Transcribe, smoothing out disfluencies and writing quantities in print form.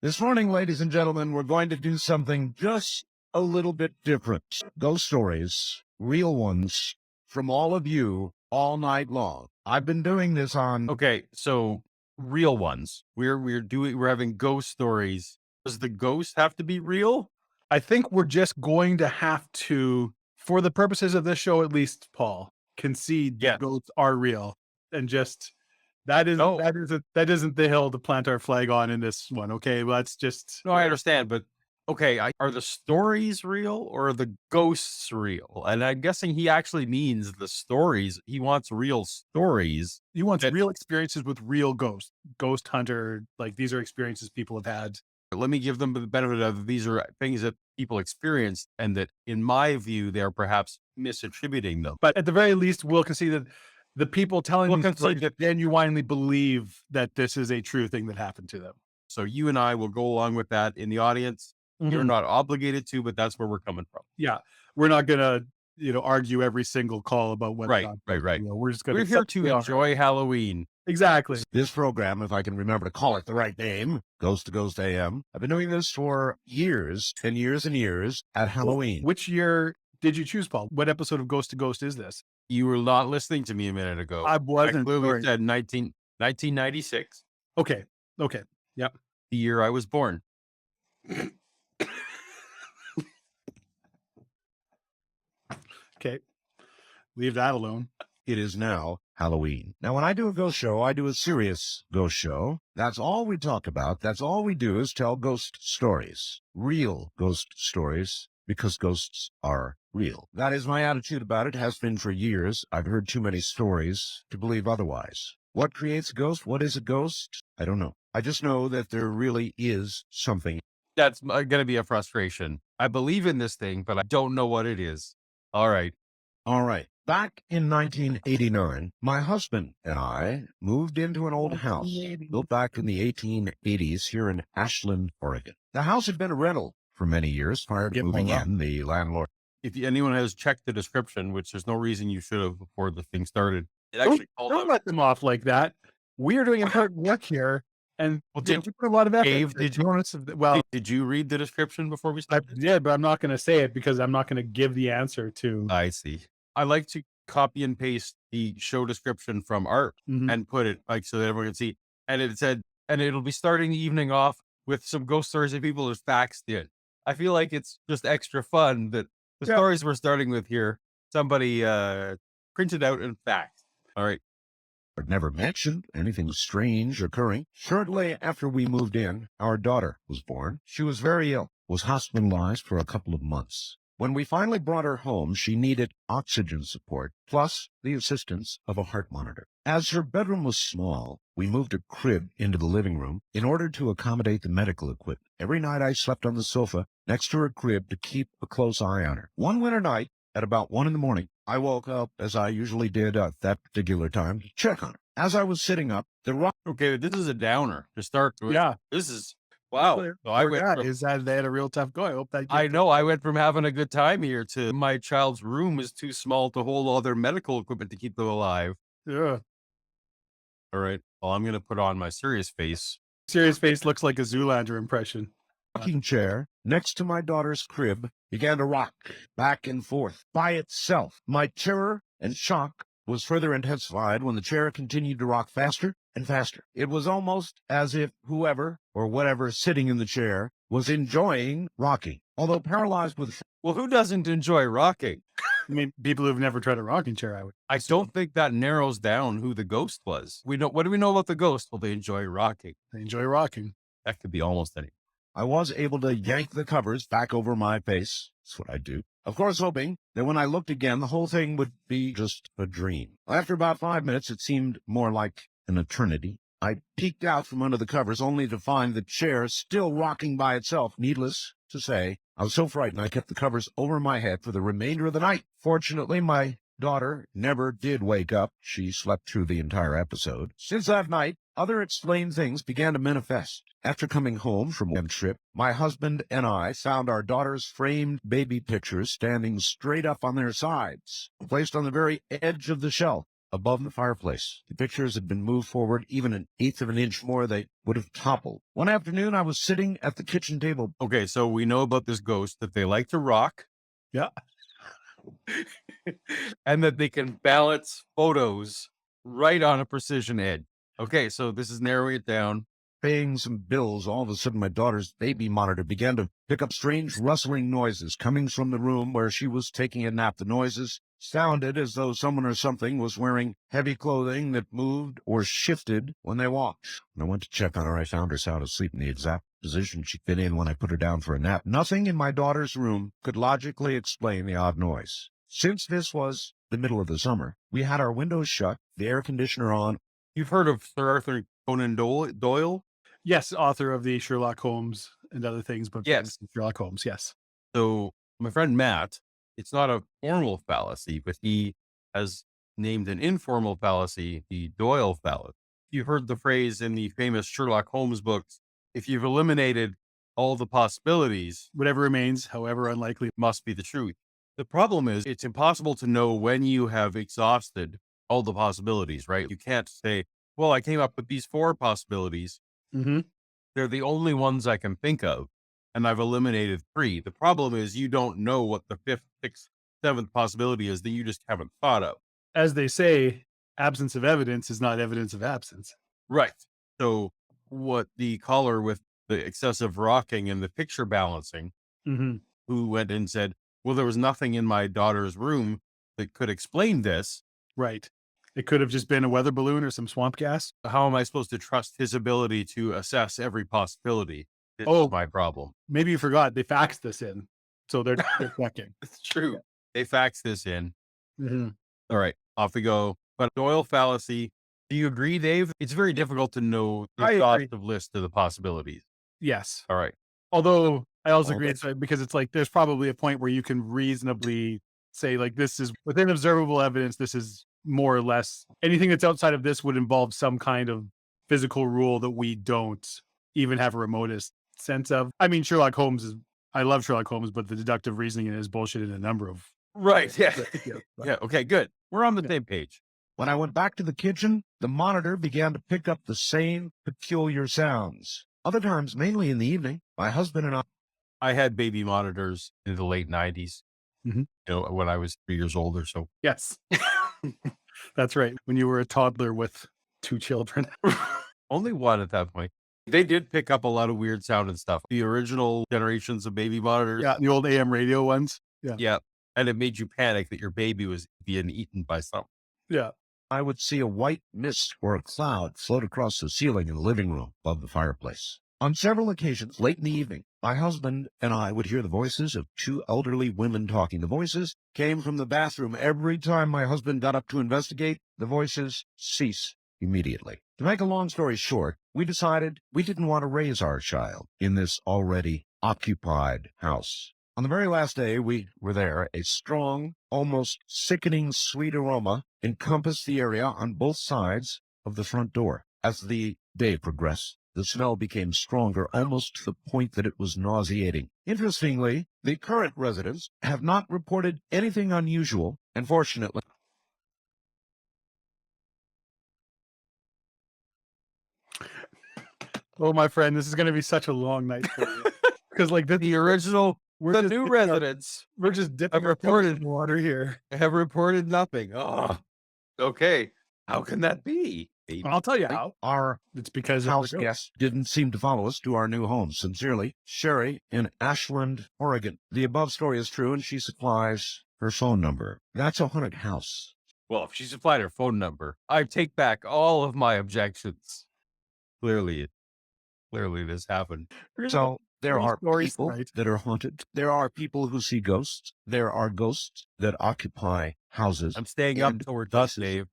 This morning, ladies and gentlemen, we're going to do something just a little bit different. Ghost stories, real ones, from all of you all night long. I've been doing this on... Okay, so real ones. We're having ghost stories. Does the ghost have to be real? I think we're just going to have to, for the purposes of this show at least, Paul, concede Yes. that ghosts are real. And just that isn't the hill to plant our flag on in this one. Okay, well, that's just... No, I understand, but okay, are the stories real or are the ghosts real? And I'm guessing he actually means the stories. He wants real stories. He wants real experiences with real ghosts. Ghost hunter, like these are experiences people have had. Let me give them the benefit of these are things that people experienced and that, in my view, they're perhaps misattributing them. But at the very least, we'll concede that the people telling these stories genuinely believe that this is a true thing that happened to them. So you and I will go along with that in the audience. You're not obligated to, but that's where we're coming from. Yeah. We're not going to, argue every single call about what. Right. We're just going We're here to enjoy Halloween. Exactly. This program, if I can remember to call it the right name, Ghost to Ghost AM. I've been doing this for years, 10 years and years at Halloween. Which year did you choose, Paul? What episode of Ghost to Ghost is this? You were not listening to me a minute ago. I wasn't. I clearly said 1996. Okay. Yep. The year I was born. Okay. Leave that alone. It is now Halloween. Now, when I do a ghost show, I do a serious ghost show. That's all we talk about. That's all we do is tell ghost stories, real ghost stories, because ghosts are real. That is my attitude about it, has been for years. I've heard too many stories to believe otherwise. What creates a ghost? What is a ghost? I don't know. I just know that there really is something. That's going to be a frustration. I believe in this thing, but I don't know what it is. All right. Back in 1989, my husband and I moved into an old house built back in the 1880s here in Ashland, Oregon. The house had been a rental for many years prior to moving in. The landlord... If anyone has checked the description, which there's no reason you should have before the thing started, it actually don't let them off like that. We are doing important work here. And did you put a lot of effort? Dave, did you read the description before we started? I did, but I'm not going to say it because I'm not going to give the answer to... I see. I like to copy and paste the show description from art and put it like so that everyone can see. And it said, and it'll be starting the evening off with some ghost stories that people have faxed in. I feel like it's just extra fun that the stories we're starting with here, somebody printed out and faxed. All right. But never mentioned anything strange occurring. Shortly after we moved in, our daughter was born. She was very ill, was hospitalized for a couple of months. When we finally brought her home, she needed oxygen support, plus the assistance of a heart monitor. As her bedroom was small, we moved a crib into the living room in order to accommodate the medical equipment. Every night I slept on the sofa next to her crib to keep a close eye on her. One winter night, at about 1 a.m, I woke up, as I usually did at that particular time, to check on her. As I was sitting up, Okay, this is a downer to start with. Yeah. This is... Wow. So is that they had a real tough go. I hope that... I know. I went from having a good time here to my child's room is too small to hold all their medical equipment to keep them alive. Yeah. All right. Well, I'm going to put on my serious face. Serious face looks like a Zoolander impression. Rocking chair next to my daughter's crib began to rock back and forth by itself. My terror and shock was further intensified when the chair continued to rock faster and faster. It was almost as if whoever or whatever sitting in the chair was enjoying rocking, although paralyzed with... Well, who doesn't enjoy rocking? I mean, people who've never tried a rocking chair, I don't think that narrows down who the ghost was. What do we know about the ghost? Well, they enjoy rocking. They enjoy rocking. That could be almost anything. I was able to yank the covers back over my face. That's what I do. Of course, hoping that when I looked again, the whole thing would be just a dream. After about 5 minutes, it seemed more like an eternity. I peeked out from under the covers only to find the chair still rocking by itself. Needless to say, I was so frightened I kept the covers over my head for the remainder of the night. Fortunately, my daughter never did wake up. She slept through the entire episode. Since that night, other explained things began to manifest. After coming home from one trip, my husband and I found our daughter's framed baby pictures standing straight up on their sides, placed on the very edge of the shelf above the fireplace. The pictures had been moved forward even an eighth of an inch more, they would have toppled. One afternoon, I was sitting at the kitchen table. Okay, so we know about this ghost that they like to rock. Yeah. And that they can balance photos right on a precision edge. Okay, so this is narrowing it down. Paying some bills, all of a sudden my daughter's baby monitor began to pick up strange rustling noises coming from the room where she was taking a nap. The noises sounded as though someone or something was wearing heavy clothing that moved or shifted when they walked. When I went to check on her, I found her sound asleep in the exact position she'd been in when I put her down for a nap. Nothing in my daughter's room could logically explain the odd noise. Since this was the middle of the summer, we had our windows shut, the air conditioner on. You've heard of Sir Arthur Conan Doyle? Yes, author of the Sherlock Holmes and other things, but Yes. Sherlock Holmes, yes. So my friend Matt, it's not a formal fallacy, but he has named an informal fallacy the Doyle fallacy. You've heard the phrase in the famous Sherlock Holmes books, if you've eliminated all the possibilities, Whatever remains, however unlikely. must be the truth. The problem is it's impossible to know when you have exhausted all the possibilities, right? You can't say, well, I came up with these 4 possibilities. Mm-hmm. They're the only ones I can think of, and I've eliminated 3. The problem is you don't know what the 5th, 6th, 7th possibility is that you just haven't thought of. As they say, absence of evidence is not evidence of absence. Right. So what the caller with the excessive rocking and the picture balancing, Mm-hmm. who went and said, well, there was nothing in my daughter's room that could explain this. Right. It could have just been a weather balloon or some swamp gas. How am I supposed to trust his ability to assess every possibility? This Oh. is my problem. Maybe you forgot they faxed this in, so they're checking. It's true. They faxed this in. Mm-hmm. All right, off we go. But Doyle fallacy. Do you agree, Dave? It's very difficult to know the I agree. exhaustive list of the possibilities. Yes. All right. Although I also Well, agree it's because it's like there's probably a point where you can reasonably say like this is within observable evidence. This is more or less anything that's outside of this would involve some kind of physical rule that we don't even have a remotest sense of. I mean, Sherlock Holmes is. I love Sherlock Holmes, but the deductive reasoning in it is bullshit in a number of. Right. Yeah. Yeah. Yeah. Okay, good. We're on the Yeah. same page. When I went back to the kitchen, the monitor began to pick up the same peculiar sounds. Other times, mainly in the evening, my husband and I had baby monitors in the late 90s, Mhm. when I was 3 years old or so. Yes. That's right. When you were a toddler with 2 children. Only 1 at that point. They did pick up a lot of weird sound and stuff. The original generations of baby monitors. Yeah, the old AM radio ones. Yeah. Yeah. And it made you panic that your baby was being eaten by something. Yeah. I would see a white mist or a cloud float across the ceiling in the living room above the fireplace. On several occasions, late in the evening, my husband and I would hear the voices of 2 elderly women talking. The voices came from the bathroom. Every time my husband got up to investigate, the voices ceased immediately. To make a long story short, we decided we didn't want to raise our child in this already occupied house. On the very last day we were there, a strong, almost sickening sweet aroma encompassed the area on both sides of the front door. As the day progressed, the smell became stronger, almost to the point that it was nauseating. Interestingly, the current residents have not reported anything unusual, and fortunately, Oh, my friend, this is going to be such a long night for you. Because like The original, we're the just new dipping our- residents we're just dipping I've our toes reported- in water here. have reported nothing. Oh, okay. How can that be? I'll tell you how. our It's because house of the ghost. guests didn't seem to follow us to our new home. Sincerely, Sherry in Ashland, Oregon. The above story is true, and she supplies her phone number. That's a haunted house. Well, if she supplied her phone number, I take back all of my objections. Clearly this happened. So there Three are stories people tonight. that are haunted. There are people who see ghosts. There are ghosts that occupy houses. I'm staying up And till we're thus done, Dave.